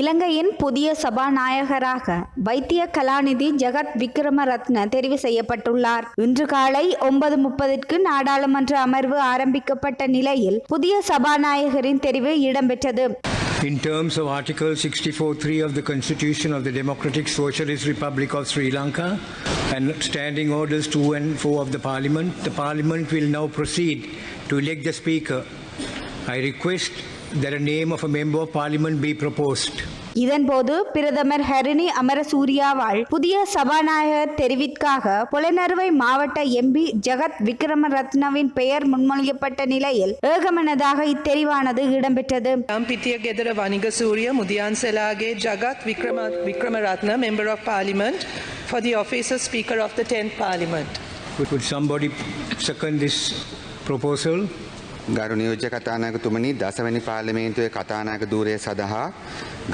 இலங்கையின் புதிய சபாநாயகராக வைத்திய கலாநிதி ஜகத் விக்ரமரத்ன தெரிவு செய்யப்பட்டுள்ளார். இன்று காலை 9:30க்கு நாடாளுமன்ற அமர்வு ஆரம்பிக்கப்பட்ட நிலையில் புதிய சபாநாயகரின் தெரிவு இடம்பெற்றது. In terms of Article 64(3) of the Constitution of the Democratic Socialist Republic of Sri Lanka and Standing Orders 2 and 4 of the Parliament will now proceed to elect the Speaker. I request that a name of a Member of Parliament be proposed. இதன்போது பிரதமர் ஹரிணி அமரசூரியாவால் புதிய சபாநாயகர் தெரிவிற்காக புலனறுவை மாவட்ட MP ஜகத் விக்ரமரத்னவின் பெயர் முன்மொழியப்பட்ட நிலையில் ஏகமனதாக இத்தெரிவானது இடம்பெற்றது. பிட்டிய ගෙදර Wanigasuriya Mudiyanselage Jagath Wickramaratne Member of Parliament for the office of Speaker of the 10th Parliament. Could somebody second this proposal? ගරු නියෝජ්‍ය කතානායකතුමනි, 10 වෙනි පාර්ලිමේන්තුවේ කතානායක ධූරය සඳහා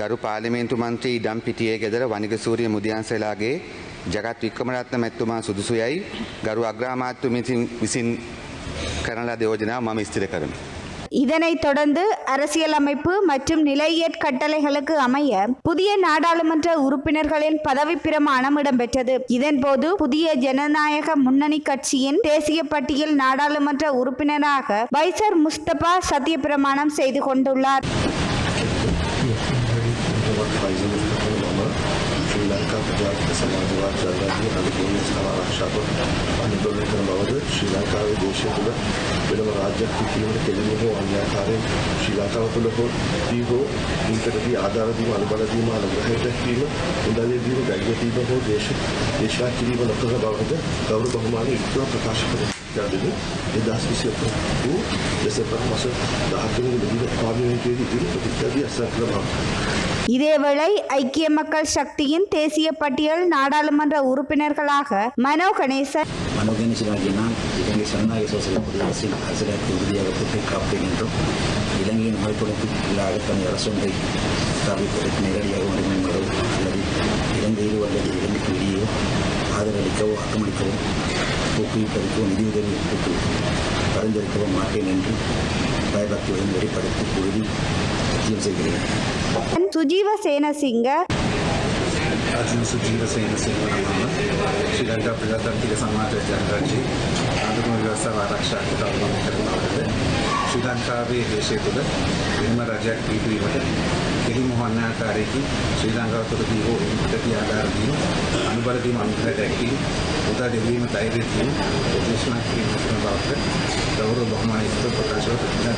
ගරු පාර්ලිමේන්තු මන්ත්‍රී ඉඩම් පිටියේ ගෙදර වනිගසූරිය මුදියන්සලාගේ ජගත් වික්‍රමරත්න මැතිතුමා සුදුසුයයි ගරු අග්‍රාමාත්‍ය විසින් කරන ලද යෝජනාව මම ස්ථිර කරමි. இதனைத் தொடர்ந்து அரசியலமைப்பு மற்றும் நிலையியற் கட்டளைகளுக்கு அமைய புதிய நாடாளுமன்ற உறுப்பினர்களின் பதவி பிரமாணம் இடம்பெற்றது. இதன்போது புதிய ஜனநாயக முன்னணி கட்சியின் தேசிய பட்டியல் நாடாளுமன்ற உறுப்பினராக வைசர் முஸ்தபா சத்திய பிரமாணம் செய்து கொண்டுள்ளார். ශ්‍රී ලංකාවේ දේශය තුළ වෙනම රාජ්‍යයක් පිටීමට කෙලින්ම හෝ අන්‍යාකාරයෙන් ශ්‍රී ලංකාව තුළ හෝ දීහෝ ඊටදී ආධාර දීම අනුබල දීම අනුග්‍රහය දැක්වීම උදවිය දීම දැක්ව දීම හෝ දේශා කිරීම නොකර බවද ගෞරව බහුමාන යුක්තව ප්‍රකාශ කර යන්නේ 2021 දෙසැම්බර් මාස 13 වෙනිදා පාර්ලිමේන්තුවේදී ඉදිරි ප්‍රතික්‍රියාදී අසකල බව. இதேவேளை ஐக்கிய மக்கள் சக்தியின் தேசிய பட்டியல் நாடாளுமன்ற உறுப்பினர்களாக மனோ கணேசன் மனோகணேசனாகினால் இலங்கை ஜனநாயக சோசலிச குடியரசின் அரசியலுக்கு உறுதியாக பொறுப்பை காப்பேன் என்றும் இலங்கையின் மறுபொழுப்புக்குள்ளாக தனது அரசொன்றை ஸ்தாபிப்பதற்கு நேரடியாக உரிமைகளோ அல்லது இலங்கையிலோ அல்லது இலங்கைக்கு வெளியோ ஆதரவளிக்கவோ ஆக்கமளிக்கவோ ஊக்குவிப்பதற்கோ நிதியுதவிக்கு பரிந்துரைக்கவோ மாட்டேன் என்று பயபக்தியுடன் வெளிப்படுத்தி உறுதி சத்தியம் செய்கிறேன். சுஜீவ சேனசிங்க සුජීව සේනසිංහ නමම ශ්‍රී ලංකා ප්‍රජාතන්ත්‍රික සමාජ ජනරාජ්‍ය ආණ්ඩුක්‍රම ව්‍යවස්ථාව ආරක්ෂා කරන කරනවාද ශ්‍රී ලංකාවේ දේශය තුළ වෙනම රජයක් පිහිටුවීමට කෙලින්ම අන්‍යාකාරයකින් ශ්‍රී ලංකාව තුළදී හෝ ප්‍රති ආධාර දීම අනුබල දීම අනුග්‍රහය දැක්වීම උදා දෙවීම ධෛර්යය දීම උපදේශනා කිරීම කරන බවට ගෞරව බහුමාන යුක්තව ප්‍රකාශ කරනවා.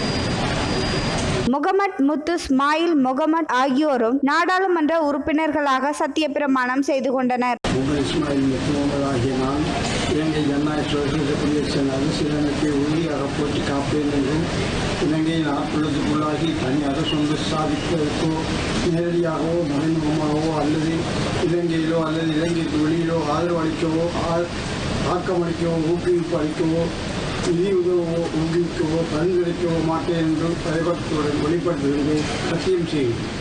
முகமட் முத்து ஸ்மாயில் முகமட் ஆகியோரும் நாடாளுமன்ற உறுப்பினர்களாக சத்திய பிரமாணம் செய்து கொண்டனர். இஸ்மாயில் முகமது ஆகிய நான் இலங்கை ஜனநாயக சோசலிச குடியரசின் அரசியலமைப்பை உறுதியாக போற்றி காப்பேன் என்றும் இலங்கையின் ஆட்புலத்துக்குள்ளாகி தனி அரசொன்று ஸ்தாபிப்பதற்கோ நேரடியாகவோ மறைமுகமாகவோ அல்லது இலங்கையிலோ அல்லது இலங்கைக்கு வெளியிலோ ஆதரவு அளிக்கவோ ஆக்கமளிக்கவோ ஊக்குவிப்பு அளிக்கவோ நிதி உதவோ ஊக்குவிக்கவோ பரிந்துரைக்கவோ மாட்டேன் என்று பயபக்தியுடன் வெளிப்படுத்துவதை சத்தியம் செய்கிறேன்.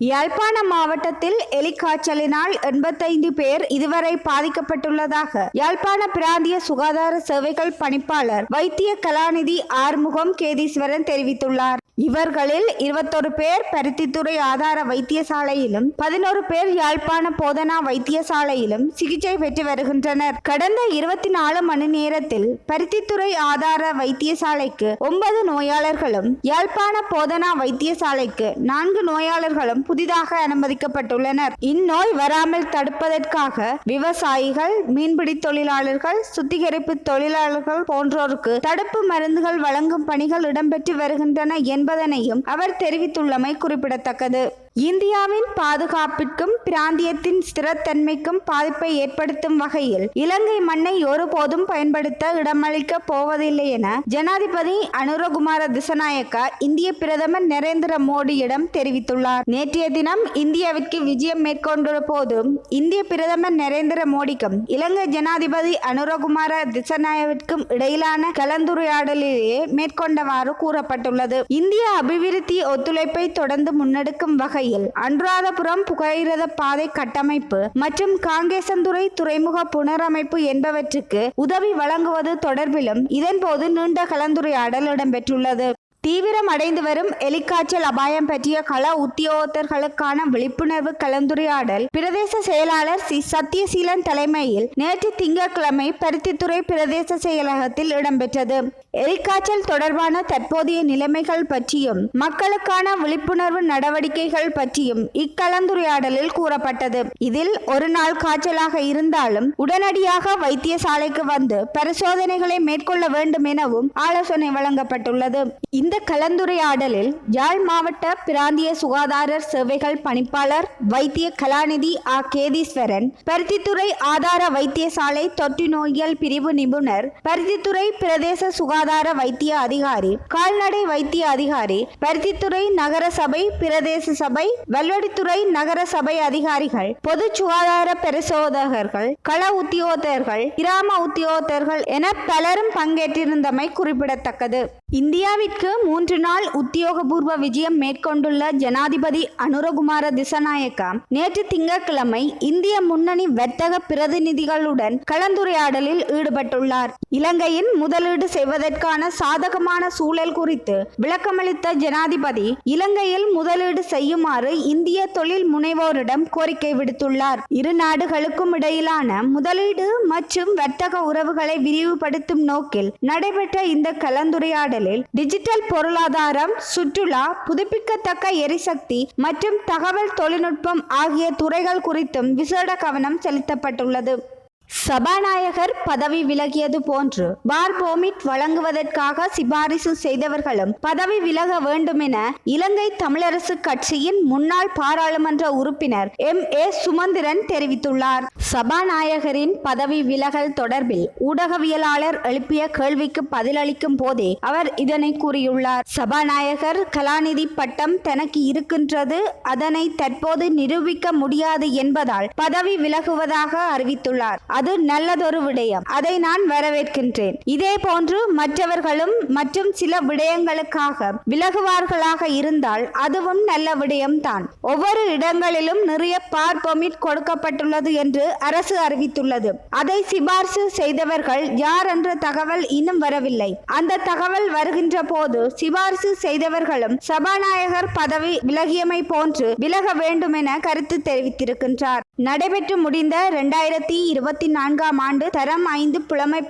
யாழ்ப்பாண மாவட்டத்தில் எலிக்காய்ச்சலினால் 85 பேர் இதுவரை பாதிக்கப்பட்டுள்ளதாக யாழ்ப்பாண பிராந்திய சுகாதார சேவைகள் பணிப்பாளர் வைத்திய கலாநிதி ஆறுமுகம் கேதீஸ்வரன் தெரிவித்துள்ளார். இவர்களில் 21 பேர் பருத்தித்துறை ஆதார வைத்தியசாலையிலும் 11 பேர் யாழ்ப்பாண போதனா வைத்தியசாலையிலும் சிகிச்சை பெற்று வருகின்றனர். கடந்த 24 மணி நேரத்தில் பருத்தித்துறை ஆதார வைத்தியசாலைக்கு 9 நோயாளர்களும் யாழ்ப்பாண போதனா வைத்தியசாலைக்கு 4 நோயாளர்களும் புதிதாக அனுமதிக்கப்பட்டுள்ளனர். இந்நோய் வராமல் தடுப்பதற்காக விவசாயிகள், மீன்பிடி தொழிலாளர்கள், சுத்திகரிப்பு தொழிலாளர்கள் போன்றோருக்கு தடுப்பு மருந்துகள் வழங்கும் பணிகள் இடம்பெற்று வருகின்றன என்பதனையும் அவர் தெரிவித்துள்ளமை குறிப்பிடத்தக்கது. இந்தியாவின் பாதுகாப்பிற்கும் பிராந்தியத்தின் ஸ்திரத்தன்மைக்கும் பாதிப்பை ஏற்படுத்தும் வகையில் இலங்கை மண்ணை ஒருபோதும் பயன்படுத்த இடமளிக்க போவதில்லை என ஜனாதிபதி அனுரகுமார திசநாயக்கா இந்திய பிரதமர் நரேந்திர மோடியிடம் தெரிவித்துள்ளார். நேற்றைய தினம் இந்தியாவிற்கு விஜயம் மேற்கொண்ட போதும் இந்திய பிரதமர் நரேந்திர மோடிக்கும் இலங்கை ஜனாதிபதி அனுரகுமார திசநாயக்கிற்கும் இடையிலான கலந்துரையாடலிலேயே மேற்கொண்டவாறு கூறப்பட்டுள்ளது. இந்திய அபிவிருத்தி ஒத்துழைப்பை தொடர்ந்து முன்னெடுக்கும் வகையில் அனுராதபுரம் புகையிரத பாதை கட்டமைப்பு மற்றும் காங்கேசந்துறை துறைமுக புனரமைப்பு என்பவற்றுக்கு உதவி வழங்குவது தொடர்பிலும் இதன்போது நீண்ட கலந்துரையாடல் இடம்பெற்றுள்ளது. தீவிரம் அடைந்து வரும் எலிக்காய்ச்சல் அபாயம் பற்றிய கள உத்தியோகத்தர்களுக்கான விழிப்புணர்வு கலந்துரையாடல் பிரதேச செயலாளர் சி சத்யசீலன் தலைமையில் நேற்று திங்கட்கிழமை பருத்தித்துறை பிரதேச செயலகத்தில் இடம்பெற்றது. எலிக்காய்ச்சல் தொடர்பான தற்போதைய நிலைமைகள் பற்றியும் மக்களுக்கான விழிப்புணர்வு நடவடிக்கைகள் பற்றியும் இக்கலந்துரையாடலில் கூறப்பட்டது. இதில் ஒரு நாள் காய்ச்சலாக இருந்தாலும் உடனடியாக வைத்தியசாலைக்கு வந்து பரிசோதனைகளை மேற்கொள்ள வேண்டும் எனவும் ஆலோசனை வழங்கப்பட்டுள்ளது. இந்த கலந்துரையாடலில் யாழ் மாவட்ட பிராந்திய சுகாதார சேவைகள் பணிப்பாளர் வைத்திய கலாநிதி ஆ. கேதீஸ்வரன், பருத்தித்துறை ஆதார வைத்தியசாலை தொற்று நோயியல் பிரிவு நிபுணர், பருத்தித்துறை பிரதேச சுகாதார வைத்திய அதிகாரி, கால்நடை வைத்திய அதிகாரி, பருத்தித்துறை நகர சபை பிரதேச சபை, வல்வடித்துறை நகர சபை அதிகாரிகள், பொது சுகாதார பரிசோதகர்கள், கள உத்தியோகத்தர்கள், கிராம உத்தியோகத்தர்கள் என பலரும் பங்கேற்றிருந்தமை குறிப்பிடத்தக்கது. இந்தியாவிற்கு 3 நாள் உத்தியோகபூர்வ விஜயம் மேற்கொண்டுள்ள ஜனாதிபதி அனுரகுமார திசாநாயக்கா நேற்று திங்கட்கிழமை இந்திய முன்னணி வர்த்தக பிரதிநிதிகளுடன் கலந்துரையாடலில் ஈடுபட்டுள்ளார். இலங்கையின் முதலீடு செய்வதற்கான சாதகமான சூழல் குறித்து விளக்கமளித்த ஜனாதிபதி இலங்கையில் முதலீடு செய்யுமாறு இந்திய தொழில் முனைவோரிடம் கோரிக்கை விடுத்துள்ளார். இரு நாடுகளுக்கும் இடையிலான முதலீடு மற்றும் வர்த்தக உறவுகளை விரிவுபடுத்தும் நோக்கில் நடைபெற்ற இந்த கலந்துரையாடல் டிஜிட்டல் பொருளாதாரம், சுற்றுலா, புதுப்பிக்கத்தக்க எரிசக்தி மற்றும் தகவல் தொழில்நுட்பம் ஆகிய துறைகள் குறித்தும் விசேட கவனம் செலுத்தப்பட்டுள்ளது. சபாநாயகர் பதவி விலகியது போன்று பார் பெர்மிட் வழங்குவதற்காக சிபாரிசு செய்தவர்களும் பதவி விலக வேண்டும் என இலங்கை தமிழரசு கட்சியின் முன்னாள் பாராளுமன்ற உறுப்பினர் M.A. சுமந்திரன் தெரிவித்துள்ளார். சபாநாயகரின் பதவி விலகல் தொடர்பில் ஊடகவியலாளர் எழுப்பிய கேள்விக்கு பதிலளிக்கும் போதே அவர் இதனை கூறியுள்ளார். சபாநாயகர் கலாநிதி பட்டம் தனக்கு இருக்கின்றது, அதனை தற்போது நிரூபிக்க முடியாது என்பதால் பதவி விலகுவதாக அறிவித்துள்ளார். அது நல்லதொரு விடயம், அதை நான் வரவேற்கின்றேன். இதே போன்று மற்றவர்களும் மற்றும் சில விடயங்களுக்காக விலகுவார்களாக இருந்தால் அதுவும் நல்ல விடயம்தான். ஒவ்வொரு இடங்களிலும் நிறைய பார் பெர்மிட் கொடுக்கப்பட்டுள்ளது என்று அரசு அறிவித்துள்ளது. அதை சிபார்சு செய்தவர்கள் யார் என்ற தகவல் இன்னும் வரவில்லை. அந்த தகவல் வருகின்ற போது சிபார்சு செய்தவர்களும் சபாநாயகர் பதவி விலகியமை போன்று விலக வேண்டும் என கருத்து தெரிவித்திருக்கின்றார். நடைபெற்று முடிந்த 2024ஆம் ஆண்டு தரம் 5 புலமை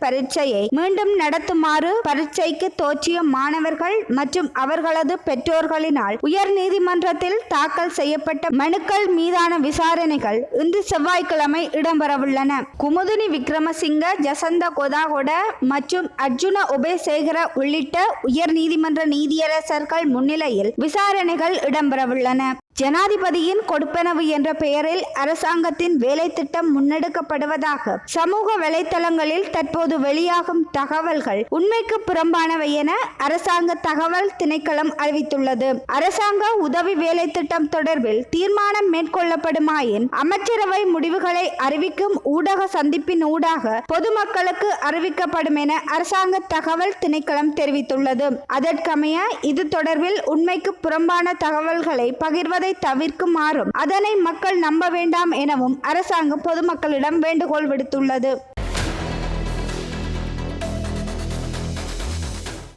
பரீட்சையை மீண்டும் நடத்துமாறு பரீட்சைக்கு தோற்றிய மாணவர்கள் மற்றும் அவர்களது பெற்றோர்களினால் உயர் நீதிமன்றத்தில் தாக்கல் செய்யப்பட்ட மனுக்கள் மீதான விசாரணைகள் இன்று செவ்வாய்க்கிழமை இடம்பெறவுள்ளன. குமுதினி விக்ரமசிங்க, ஜசந்த கொதாகொட மற்றும் அர்ஜுன உபேசேகர உள்ளிட்ட உயர் நீதிமன்ற நீதியரசர்கள் முன்னிலையில் விசாரணைகள் இடம்பெறவுள்ளன. ஜனாதிபதியின் கொடுப்பனவு என்ற பெயரில் அரசாங்கத்தின் வேலை திட்டம் முன்னெடுக்கப்படுவதாக சமூக வலைத்தளங்களில் தற்போது வெளியாகும் தகவல்கள் உண்மைக்கு புறம்பானவை என அரசாங்க தகவல் திணைக்களம் அறிவித்துள்ளது. அரசாங்க உதவி வேலை திட்டம் தொடர்பில் தீர்மானம் மேற்கொள்ளப்படுமாயின் அமைச்சரவை முடிவுகளை அறிவிக்கும் ஊடக சந்திப்பின் ஊடாக பொதுமக்களுக்கு அறிவிக்கப்படும் என அரசாங்க தகவல் திணைக்களம் தெரிவித்துள்ளது. அதற்கமைய இது தொடர்பில் உண்மைக்கு புறம்பான தகவல்களை பகிர்வதை தவிர்க்குமாறும் அதனை மக்கள் நம்ப வேண்டாம் எனவும் அரசாங்கம் பொதுமக்களிடம் வேண்டுகோள் விடுத்துள்ளது.